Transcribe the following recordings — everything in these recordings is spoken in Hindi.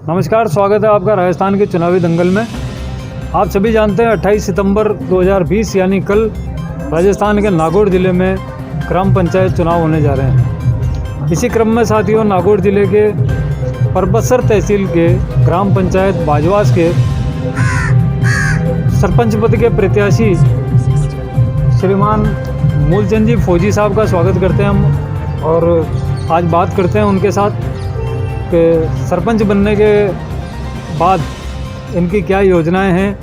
नमस्कार, स्वागत है आपका राजस्थान के चुनावी दंगल में। आप सभी जानते हैं 28 सितंबर 2020 यानी कल राजस्थान के नागौर ज़िले में ग्राम पंचायत चुनाव होने जा रहे हैं। इसी क्रम में साथियों, नागौर ज़िले के परबतसर तहसील के ग्राम पंचायत बाजवास के सरपंच पद के प्रत्याशी श्रीमान मूलचंद जी फौजी साहब का स्वागत करते हैं हम, और आज बात करते हैं उनके साथ कि सरपंच बनने के बाद इनकी क्या योजनाएं हैं,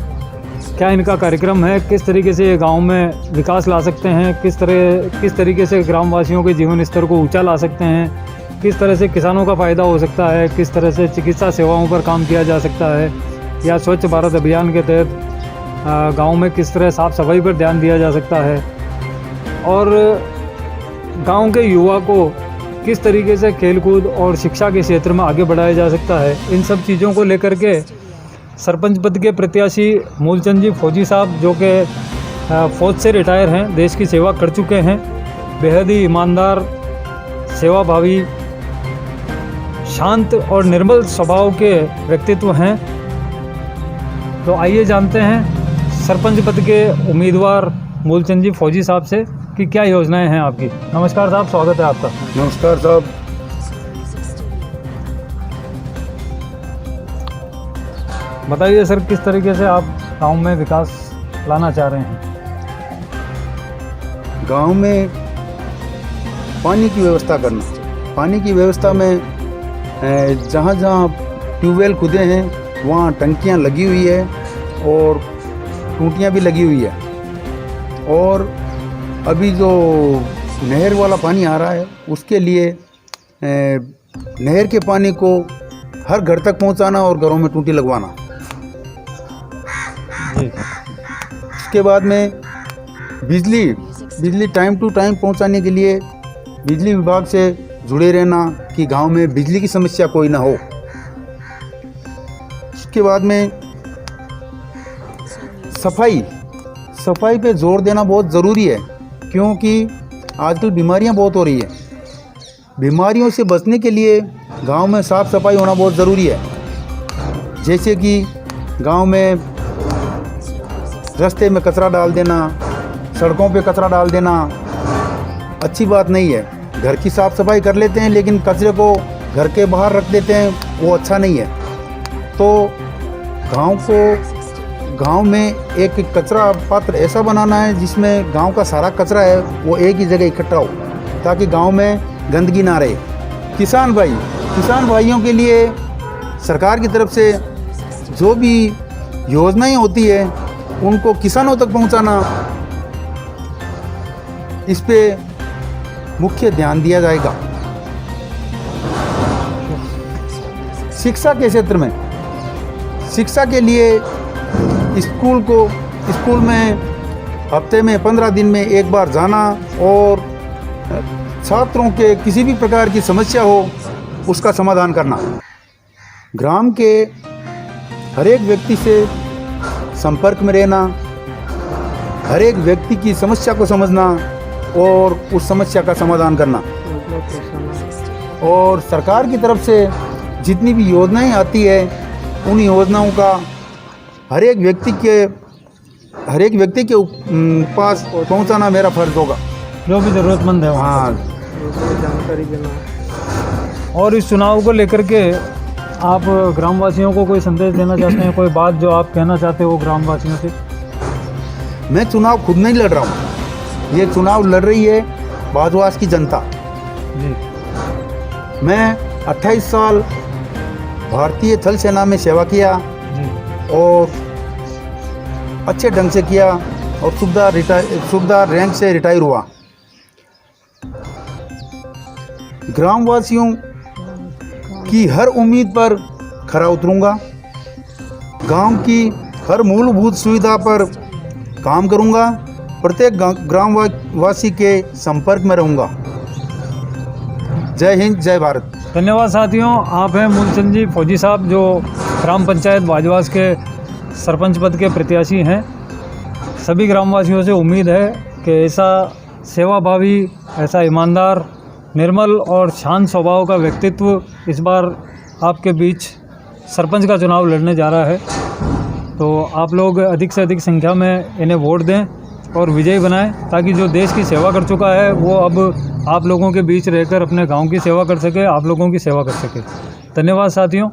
क्या इनका कार्यक्रम है, किस तरीके से ये गांव में विकास ला सकते हैं, किस तरीके से ग्रामवासियों के जीवन स्तर को ऊंचा ला सकते हैं, किस तरह से किसानों का फ़ायदा हो सकता है, किस तरह से चिकित्सा सेवाओं पर काम किया जा सकता है, या स्वच्छ भारत अभियान के तहत गांव में किस तरह साफ़ सफाई पर ध्यान दिया जा सकता है, और गांव के युवा को किस तरीके से खेलकूद और शिक्षा के क्षेत्र में आगे बढ़ाया जा सकता है। इन सब चीज़ों को लेकर के सरपंच पद के प्रत्याशी मूलचंद जी फौजी साहब, जो कि फ़ौज से रिटायर हैं, देश की सेवा कर चुके हैं, बेहद ही ईमानदार, सेवाभावी, शांत और निर्मल स्वभाव के व्यक्तित्व हैं। तो आइए जानते हैं सरपंच पद के उम्मीदवार मूलचंद जी फौजी साहब से कि क्या योजनाएं हैं आपकी। नमस्कार साहब, स्वागत है आपका। नमस्कार साहब। बताइए सर, किस तरीके से आप गांव में विकास लाना चाह रहे हैं। गांव में पानी की व्यवस्था करना, पानी की व्यवस्था में जहाँ जहाँ ट्यूबवेल खुदे हैं वहाँ टंकियाँ लगी हुई है और टूटियाँ भी लगी हुई है, और अभी जो नहर वाला पानी आ रहा है उसके लिए नहर के पानी को हर घर तक पहुंचाना और घरों में टूटी लगवाना। उसके बाद में बिजली टाइम टू टाइम पहुंचाने के लिए बिजली विभाग से जुड़े रहना कि गांव में बिजली की समस्या कोई ना हो। उसके बाद में सफाई पे जोर देना बहुत ज़रूरी है, क्योंकि आजकल बीमारियां बहुत हो रही है। बीमारियों से बचने के लिए गांव में साफ़ सफाई होना बहुत ज़रूरी है। जैसे कि गांव में रास्ते में कचरा डाल देना, सड़कों पे कचरा डाल देना अच्छी बात नहीं है। घर की साफ़ सफाई कर लेते हैं लेकिन कचरे को घर के बाहर रख देते हैं, वो अच्छा नहीं है। तो गांव में एक कचरा पात्र ऐसा बनाना है जिसमें गांव का सारा कचरा है वो एक ही जगह इकट्ठा हो, ताकि गांव में गंदगी ना रहे। किसान भाइयों के लिए सरकार की तरफ से जो भी योजनाएं होती है उनको किसानों तक पहुंचाना, इस पे मुख्य ध्यान दिया जाएगा। शिक्षा के क्षेत्र में, शिक्षा के लिए स्कूल में हफ्ते में 15 दिन में एक बार जाना, और छात्रों के किसी भी प्रकार की समस्या हो उसका समाधान करना। ग्राम के हर एक व्यक्ति से संपर्क में रहना, हर एक व्यक्ति की समस्या को समझना और उस समस्या का समाधान करना। और सरकार की तरफ से जितनी भी योजनाएं आती है उन योजनाओं का हर एक व्यक्ति के पास पहुंचाना मेरा फर्ज होगा, जो भी ज़रूरतमंद है वहाँ जानकारी देना। और इस चुनाव को लेकर के आप ग्रामवासियों को कोई संदेश देना चाहते हैं, कोई बात जो आप कहना चाहते हो ग्रामवासियों से। मैं चुनाव खुद नहीं लड़ रहा हूँ, ये चुनाव लड़ रही है बाजवास की जनता जी। मैं 28 साल भारतीय थल सेना में सेवा किया जी, और अच्छे ढंग से किया, और सूबेदार रैंक से रिटायर हुआ। ग्रामवासियों की हर उम्मीद पर खरा उतरूंगा, गांव की हर मूलभूत सुविधा पर काम करूंगा, प्रत्येक ग्रामवासी के संपर्क में रहूंगा। जय हिंद, जय भारत। धन्यवाद साथियों। आप हैं मूलचंद जी फौजी साहब, जो ग्राम पंचायत बाजवास के सरपंच पद के प्रत्याशी हैं। सभी ग्रामवासियों से उम्मीद है कि ऐसा सेवाभावी, ऐसा ईमानदार, निर्मल और शांत स्वभाव का व्यक्तित्व इस बार आपके बीच सरपंच का चुनाव लड़ने जा रहा है। तो आप लोग अधिक से अधिक संख्या में इन्हें वोट दें और विजयी बनाएं, ताकि जो देश की सेवा कर चुका है वो अब आप लोगों के बीच रहकर अपने गांव की सेवा कर सके, आप लोगों की सेवा कर सके। धन्यवाद साथियों।